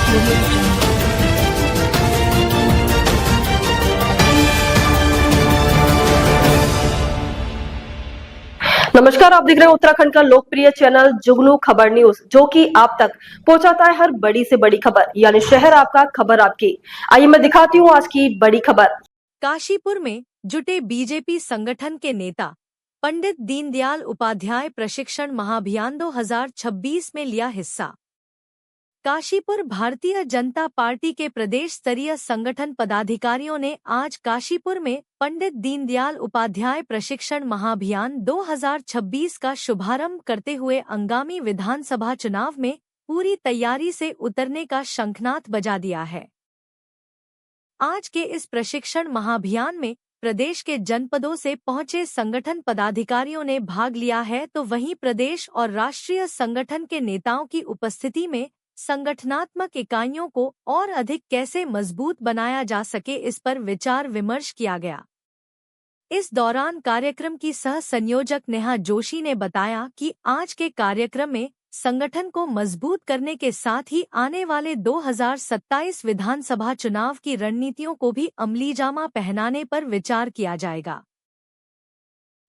audio jungle. नमस्कार, आप देख रहे हैं उत्तराखंड का लोकप्रिय चैनल जुगनू खबर न्यूज, जो कि आप तक पहुंचाता है हर बड़ी से बड़ी खबर, यानी शहर आपका खबर आपकी। आइए मैं दिखाती हूं आज की बड़ी खबर। काशीपुर में जुटे बीजेपी संगठन के नेता पंडित दीनदयाल उपाध्याय प्रशिक्षण महाअभियान 2026 में लिया हिस्सा। काशीपुर भारतीय जनता पार्टी के प्रदेश स्तरीय संगठन पदाधिकारियों ने आज काशीपुर में पंडित दीनदयाल उपाध्याय प्रशिक्षण महाअभियान 2026 का शुभारंभ करते हुए आगामी विधानसभा चुनाव में पूरी तैयारी से उतरने का शंखनाद बजा दिया है। आज के इस प्रशिक्षण महाअभियान में प्रदेश के जनपदों से पहुंचे संगठन पदाधिकारियों ने भाग लिया है, तो वहीं प्रदेश और राष्ट्रीय संगठन के नेताओं की उपस्थिति में संगठनात्मक इकाइयों को और अधिक कैसे मजबूत बनाया जा सके, इस पर विचार विमर्श किया गया। इस दौरान कार्यक्रम की सह संयोजक नेहा जोशी ने बताया कि आज के कार्यक्रम में संगठन को मजबूत करने के साथ ही आने वाले 2027 विधानसभा चुनाव की रणनीतियों को भी अमलीजामा पहनाने पर विचार किया जाएगा।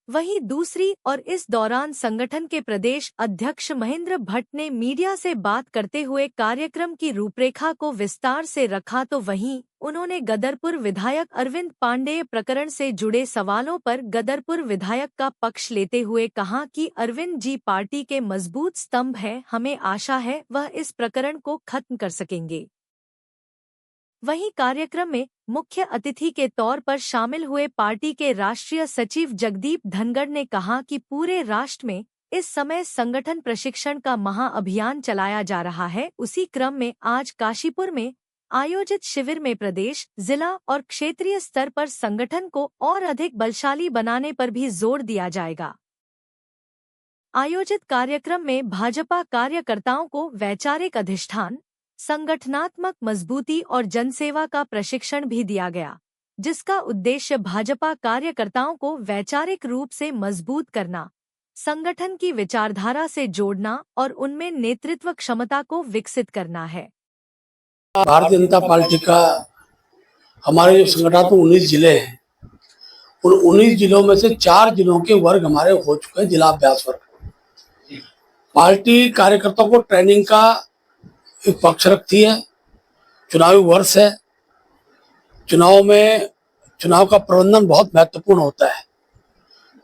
वहीं दूसरी ओर इस दौरान संगठन के प्रदेश अध्यक्ष महेंद्र भट्ट ने मीडिया से बात करते हुए कार्यक्रम की रूपरेखा को विस्तार से रखा, तो वहीं उन्होंने गदरपुर विधायक अरविंद पांडेय प्रकरण से जुड़े सवालों पर गदरपुर विधायक का पक्ष लेते हुए कहा कि अरविंद जी पार्टी के मजबूत स्तंभ हैं, हमें आशा है वह इस प्रकरण को खत्म कर सकेंगे। वहीं कार्यक्रम में मुख्य अतिथि के तौर पर शामिल हुए पार्टी के राष्ट्रीय सचिव जगदीप धनगड़ ने कहा कि पूरे राष्ट्र में इस समय संगठन प्रशिक्षण का महाअभियान चलाया जा रहा है। उसी क्रम में आज काशीपुर में आयोजित शिविर में प्रदेश, जिला और क्षेत्रीय स्तर पर संगठन को और अधिक बलशाली बनाने पर भी जोर दिया जाएगा। आयोजित कार्यक्रम में भाजपा कार्यकर्ताओं को वैचारिक अधिष्ठान, संगठनात्मक मजबूती और जनसेवा का प्रशिक्षण भी दिया गया, जिसका उद्देश्य भाजपा कार्यकर्ताओं को वैचारिक रूप से मजबूत करना, संगठन की विचारधारा से जोड़ना और उनमें नेतृत्व क्षमता को विकसित करना है। भारतीय जनता पार्टी का हमारे जो संगठनात्मक 19 जिले हैं, उन 19 जिलों में से 4 जिलों के वर्ग हमारे हो चुके हैं जिला अभ्यास वर्ग। पार्टी कार्यकर्ताओं को ट्रेनिंग का एक पक्ष रखती है। चुनावी वर्ष है, चुनाव का प्रबंधन बहुत महत्वपूर्ण होता है।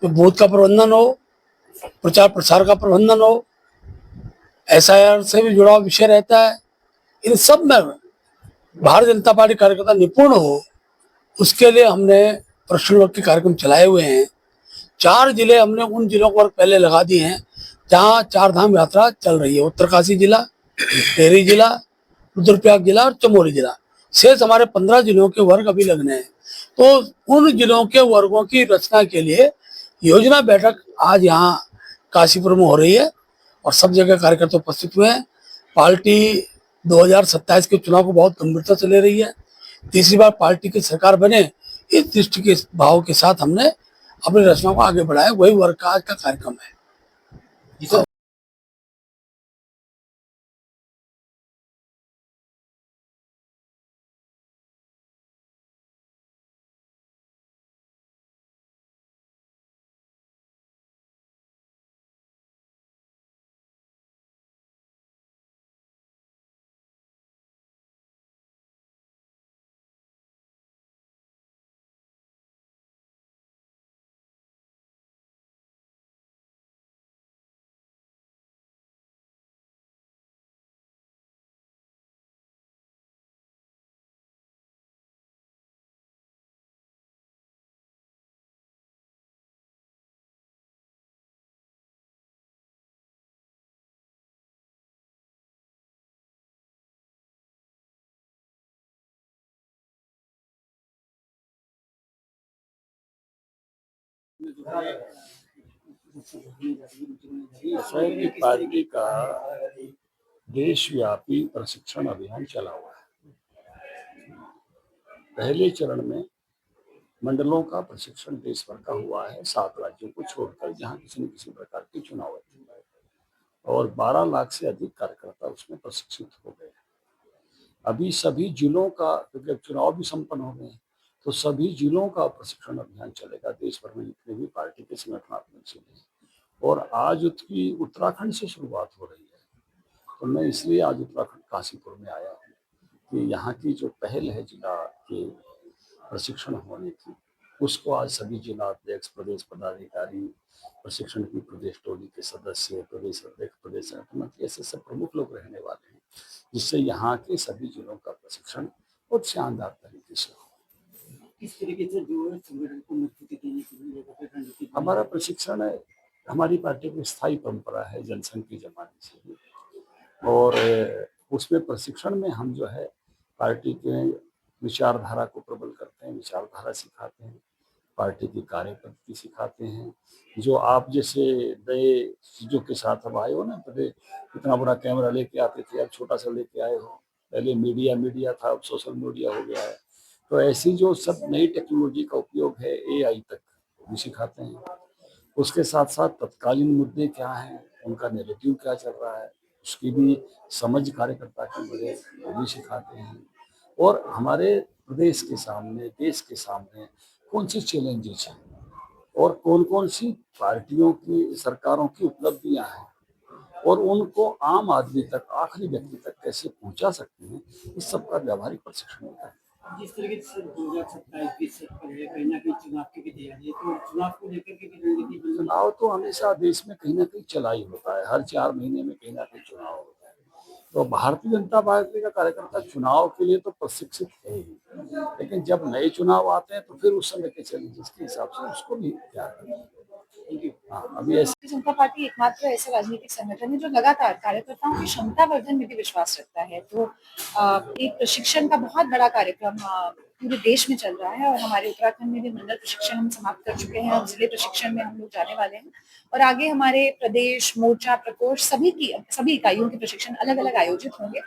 तो बूथ का प्रबंधन हो, प्रचार प्रसार का प्रबंधन हो, SIR से भी जुड़ा विषय रहता है। इन सब में भारतीय जनता पार्टी कार्यकर्ता निपुण हो, उसके लिए हमने प्रशिक्षण वर्ग के कार्यक्रम चलाए हुए हैं। 4 जिले हमने उन जिलों को वर्ग पहले लगा दिए हैं जहाँ 4 धाम यात्रा चल रही है। उत्तरकाशी जिला, टिहरी जिला, रुद्रप्रयाग जिला और चमोली जिला। शेष हमारे 15 जिलों के वर्ग अभी लगने हैं। तो उन जिलों के वर्गों की रचना के लिए योजना बैठक आज यहाँ काशीपुर में हो रही है और सब जगह कार्यकर्ता उपस्थित हुए हैं। पार्टी 2027 के चुनाव को बहुत गंभीरता से ले रही है। तीसरी बार पार्टी की सरकार बने, इस दृष्टि के भाव के साथ हमने अपनी रचना को आगे बढ़ाया। वही वर्ग का आज का कार्यक्रम है। की पार्टी का देशव्यापी प्रशिक्षण अभियान चला हुआ है। पहले चरण में मंडलों का प्रशिक्षण देश भर का हुआ है, 7 राज्यों को छोड़कर, जहां किसी न किसी प्रकार की चुनाव थी और 12 लाख से अधिक कार्यकर्ता उसमें प्रशिक्षित हो गए। अभी सभी जिलों का, क्योंकि अब चुनाव भी संपन्न हो गए हैं, तो सभी जिलों का प्रशिक्षण अभियान चलेगा देश भर में जितने भी पार्टी के संगठनात्मक जिले हैं। और आज उसकी उत्तराखंड से शुरुआत हो रही है, तो मैं इसलिए आज उत्तराखंड काशीपुर में आया हूँ कि यहाँ की जो पहल है जिला के प्रशिक्षण होने की, उसको आज सभी जिला अध्यक्ष, प्रदेश पदाधिकारी, प्रशिक्षण की प्रदेश टोली के सदस्य, प्रदेश अध्यक्ष, प्रदेश संगठन मंत्री, ऐसे सब प्रमुख लोग रहने वाले हैं, जिससे यहाँ के सभी जिलों का प्रशिक्षण बहुत शानदार तरीके से हो। किस तरीके से जो है संगठन को मजबूती देने के लिए हमारा प्रशिक्षण है, हमारी पार्टी की स्थायी परंपरा है जनसंघ के जमाने से ही, और उसमें प्रशिक्षण में हम जो है पार्टी के विचारधारा को प्रबल करते हैं, विचारधारा सिखाते हैं, पार्टी की कार्य पद्धति सिखाते हैं। जो आप जैसे नए चीज़ों के साथ अब आए हो ना, पहले इतना बड़ा कैमरा लेके आते थे, अब छोटा सा लेके आए हो, पहले मीडिया था, अब सोशल मीडिया हो गया है, तो ऐसी जो सब नई टेक्नोलॉजी का उपयोग है AI तक भी सिखाते हैं। उसके साथ साथ तत्कालीन मुद्दे क्या हैं, उनका नैरेटिव क्या चल रहा है, उसकी भी समझ कार्यकर्ता की बढ़े, वो भी सिखाते हैं। और हमारे प्रदेश के सामने, देश के सामने कौन सी चैलेंजेस हैं और कौन कौन सी पार्टियों की, सरकारों की उपलब्धियां हैं, और उनको आम आदमी तक, आखिरी व्यक्ति तक कैसे पहुंचा सकते हैं, इस सब का व्यावहारिक प्रशिक्षण होता है। जिस तरीके से 2027 है, कहीं ना कहीं चुनाव की भी तैयारी है, तो चुनाव को लेकर के भी रणनीति बनी है। चुनाव तो हमेशा देश में कहीं ना कहीं चला ही होता है, हर 4 महीने में कहीं ना कहीं चुनाव होता है, तो भारतीय जनता पार्टी का कार्यकर्ता चुनाव के लिए तो प्रशिक्षित है ही, लेकिन जब नए चुनाव आते हैं तो फिर उस समय के चैलेंजेस के हिसाब से उसको भी तैयार करना है। हाँ, अभी ऐसे भारतीय जनता पार्टी एकमात्र ऐसा राजनीतिक संगठन है जो लगातार कार्यकर्ताओं की क्षमता वर्धन में भी विश्वास रखता है। तो एक प्रशिक्षण का बहुत बड़ा कार्यक्रम पूरे देश में चल रहा है, और हमारे उत्तराखंड में भी मंडल प्रशिक्षण हम समाप्त कर चुके हैं। अब जिले प्रशिक्षण में हम लोग जाने वाले हैं, और आगे हमारे प्रदेश, मोर्चा, प्रकोष्ठ सभी इकाइयों के प्रशिक्षण अलग अलग आयोजित होंगे,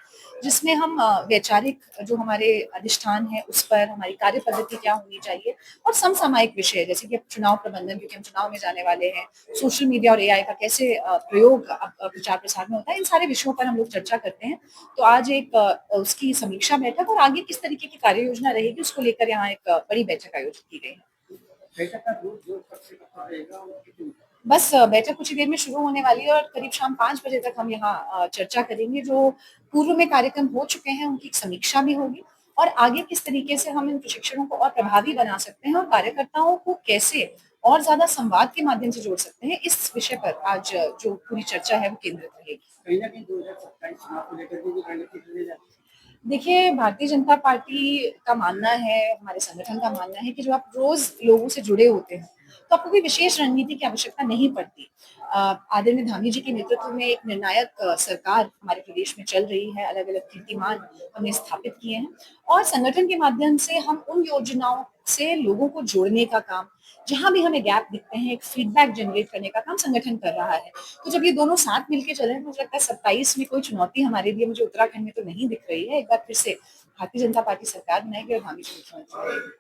जिसमें हम वैचारिक जो हमारे अधिष्ठान है उस पर, हमारी कार्य पद्धति क्या होनी चाहिए, और समसामयिक विषय जैसे कि चुनाव प्रबंधन, क्योंकि हम चुनाव में जाने वाले हैं, सोशल मीडिया और AI का कैसे प्रयोग प्रचार प्रसार में होता है, इन सारे विषयों पर हम लोग चर्चा करते हैं। तो आज एक उसकी समीक्षा बैठक और आगे किस तरीके की कार्य योजना रहेगी उसको लेकर यहाँ एक बड़ी बैठक आयोजित की गई है। बैठक का जो कब रहेगा और कितनी? बस बैठक कुछ ही देर में शुरू होने वाली है, और करीब शाम 5 बजे तक हम यहाँ चर्चा करेंगे। जो पूर्व में कार्यक्रम हो चुके हैं उनकी समीक्षा भी होगी, और आगे किस तरीके से हम इन प्रशिक्षणों को और प्रभावी बना सकते हैं और कार्यकर्ताओं को कैसे और ज्यादा संवाद के माध्यम से जोड़ सकते हैं, इस विषय पर आज जो पूरी चर्चा है वो केंद्रित रहेगी। कहीं ना कहीं 2027 चुनाव को लेकर के भी रणनीति चले जाती है। देखिए, भारतीय जनता पार्टी का मानना है, हमारे संगठन का मानना है कि जो आप रोज लोगों से जुड़े होते हैं तो आपको कोई विशेष रणनीति की आवश्यकता नहीं पड़ती। आदरणीय धामी जी के नेतृत्व में एक निर्णायक सरकार हमारे प्रदेश में चल रही है, अलग अलग कीर्तिमान हमने स्थापित किए हैं, और संगठन के माध्यम से हम उन योजनाओं से लोगों को जोड़ने का काम, जहां भी हमें गैप दिखते हैं, एक फीडबैक जनरेट करने का काम संगठन कर रहा है। तो जब ये दोनों साथ मिलकर चल रहे हैं, मुझे लगता है 27 में कोई चुनौती हमारे लिए, मुझे उत्तराखंड में तो नहीं दिख रही है। एक बार फिर से भारतीय जनता पार्टी सरकार बनाएगी और धामी जी मुख्यमंत्री रहेंगे।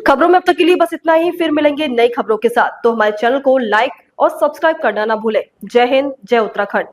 खबरों में अब तक के लिए बस इतना ही। फिर मिलेंगे नई खबरों के साथ, तो हमारे चैनल को लाइक और सब्सक्राइब करना ना भूलें। जय हिंद, जय उत्तराखंड।